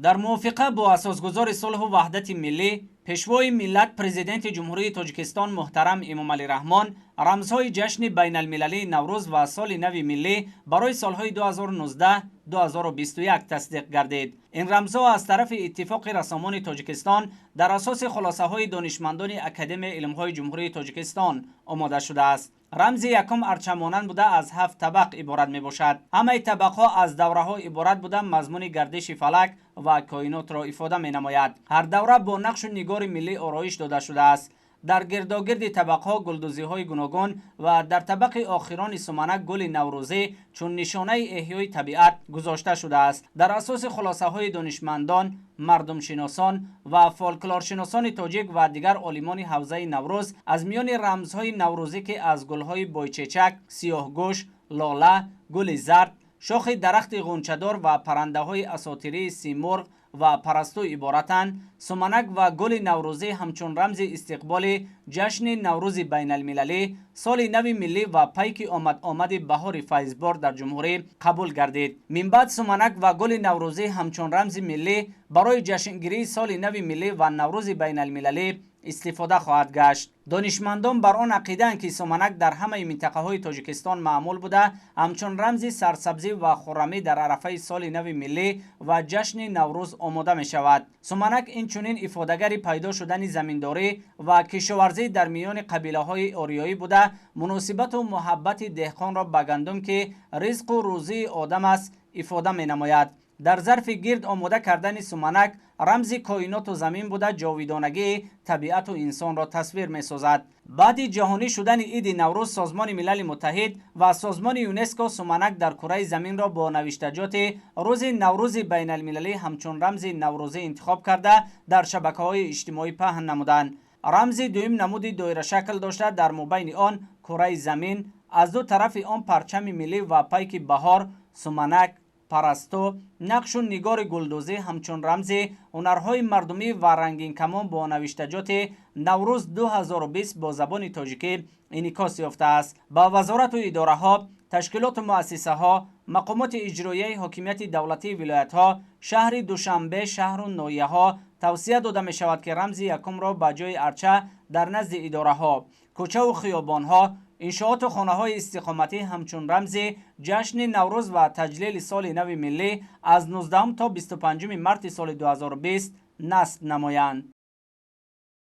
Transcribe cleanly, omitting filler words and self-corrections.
дар мувофиқа бо асосгузори сулҳу ваҳдати миллӣ, пешвои миллат президенти ҷумҳурии Тоҷикистон муҳтарам Эмомалӣ Раҳмон рамзҳои ҷашни байналмилалии Наврӯз ва соли нави миллӣ барои солҳои 2019-2021 тасдиқ гардид. ин рамзҳо аз тарафи иттифоқи рассомони Тоҷикистон дар асоси хулосаҳои донишмандони Академияи илмҳои ҷумҳурии Тоҷикистон омода шудааст. рамзи якум арчамонанд буда аз 7 табақ иборат мебошад. ҳамаи табақҳо аз давраҳо иборат буда мазмуни гардиши фалак ва коинотро ифода менамояд. ҳар давра бо нақшу нигори миллӣ ороиш дода шудааст. дар гирдогирди табақҳо гулдузиҳои гуногун ва дар табақи охирони суманак гули наврӯзӣ чун нишонаи эҳёи табиат гузошта шудааст. дар асоси хулосаҳои донишмандон, мардумшиносон ва фолклоршиносони тоҷик ва дигар олимони ҳавзаи Наврӯз аз миёни рамзҳои наврӯзӣ ки аз гулҳои бойчечак, сиёҳгӯш, лола, гули зард, шохи дарахти ғунчадор ва паррандаҳои асотирии симурғ ва парасту иборатанд, суманак ва гули наврӯзӣ ҳамчун рамзи истиқболи ҷашни Наврӯзи байналмилалӣ, соли нави миллӣ ва пайки омади баҳори файзбор дар ҷумҳурӣ қабул гардид. минбаъд суманак ва гули наврӯзӣ ҳамчун рамзи миллӣ барои ҷашнгирии соли нави миллӣ ва Наврӯзи байналмилалӣ истифода хоҳад гашт. донишмандон бар он ақидаанд ки суманак дар ҳамаи минтақаҳои Тоҷикистон маъмул буда ҳамчун рамзи сарсабзӣ ва хуррамӣ дар арафаи соли нави миллӣ ва ҷашни Наврӯз омода мешавад. суманак инчунин ифодагари пайдо шудани заминдорӣ ва кишоварзӣ дар миёни қабилаҳои ориёӣ буда муносибату муҳаббати деҳқонро ба гандум ки ризқу рӯзии одам аст ифода менамояд. дар зарфи гирд омода кардани суманак рамзи коиноту замин буда ҷовидонагии табиату инсонро тасвир месозад. баъди ҷаҳонӣ шудани иди Наврӯз, Созмони Милали Муттаҳид ва Созмони ЮНЕСКО суманак дар кураи заминро бо навиштаҷоти рӯзи Наврӯзи байналмилалӣ ҳамчун рамзи наврӯзӣ интихоб карда дар шабакаҳои иҷтимоӣ паҳн намуданд. рамзи дуюм намуди доирашакл дошта, дар мобайни он кураи замин, аз ду тарафи он парчами миллӣ ва пайки баҳор, суманак, парасту, нақшу нигори гулдузӣ ҳамчун рамзи ҳунарҳои мардумӣ ва рангинкамон бо навиштаҷоти Наврӯз 2020 бо забони тоҷикӣ инъикос ёфтааст. ба вазорату идораҳо, ташкилоту муассисаҳо, мақомоти иҷроияи ҳокимияти давлатии вилоятҳо, шаҳри Душанбе, шаҳру ноҳияҳо тавсия дода мешавад ки рамзи якумро ба ҷои арча дар назди идораҳо, кӯчаву хиёбонҳо, иншооту хонаҳои истиқоматӣ ҳамчун рамзи ҷашни Наврӯз ва таҷлили соли нави миллӣ аз 19 то 25 марти соли 2020 насб намоянд.